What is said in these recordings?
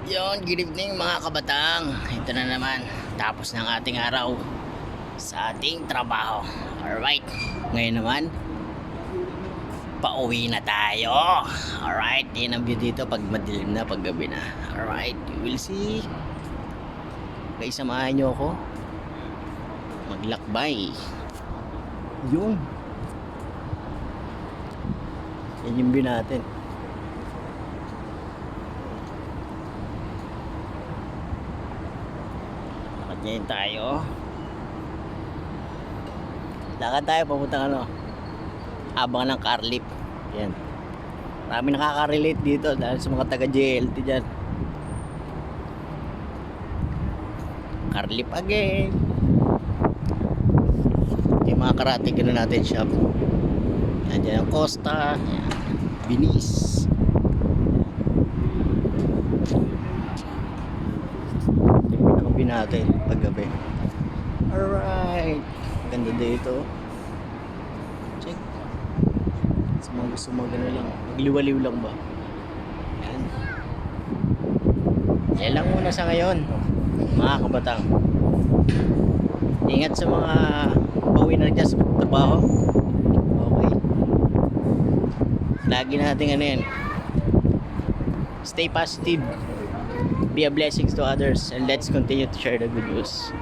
Yon, good evening mga kabatang. Ito na naman, tapos ng ating araw sa ating trabaho. Alright, ngayon naman, pauwi na tayo. Alright, yan ang view dito pag madilim na, pag gabi na. Alright, you will see. Guys, samahan nyo ako maglakbay. Yun. Yan yung view natin. Ngayon tayo. Lakad tayo papuntang abang ng Carlip. Yan. Marami nakaka-relate dito dahil sa mga taga JLT dyan. Carlip again. Ito yung mga karate natin shop. Yan dyan ang Costa. Yan. Binis. Natin paggabi. Alright, ganda dito. Check. Sa mga gusto mo gano'n lang, magliwaliw lang ba? Yan. Yan lang muna sa ngayon mga kabatang. Ingat sa mga bawi na dyan sa trabaho. Okay, lagi natin yan, stay positive, be a blessing to others, and let's continue to share the good news.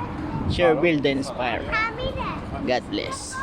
Share, build, and inspire. God bless.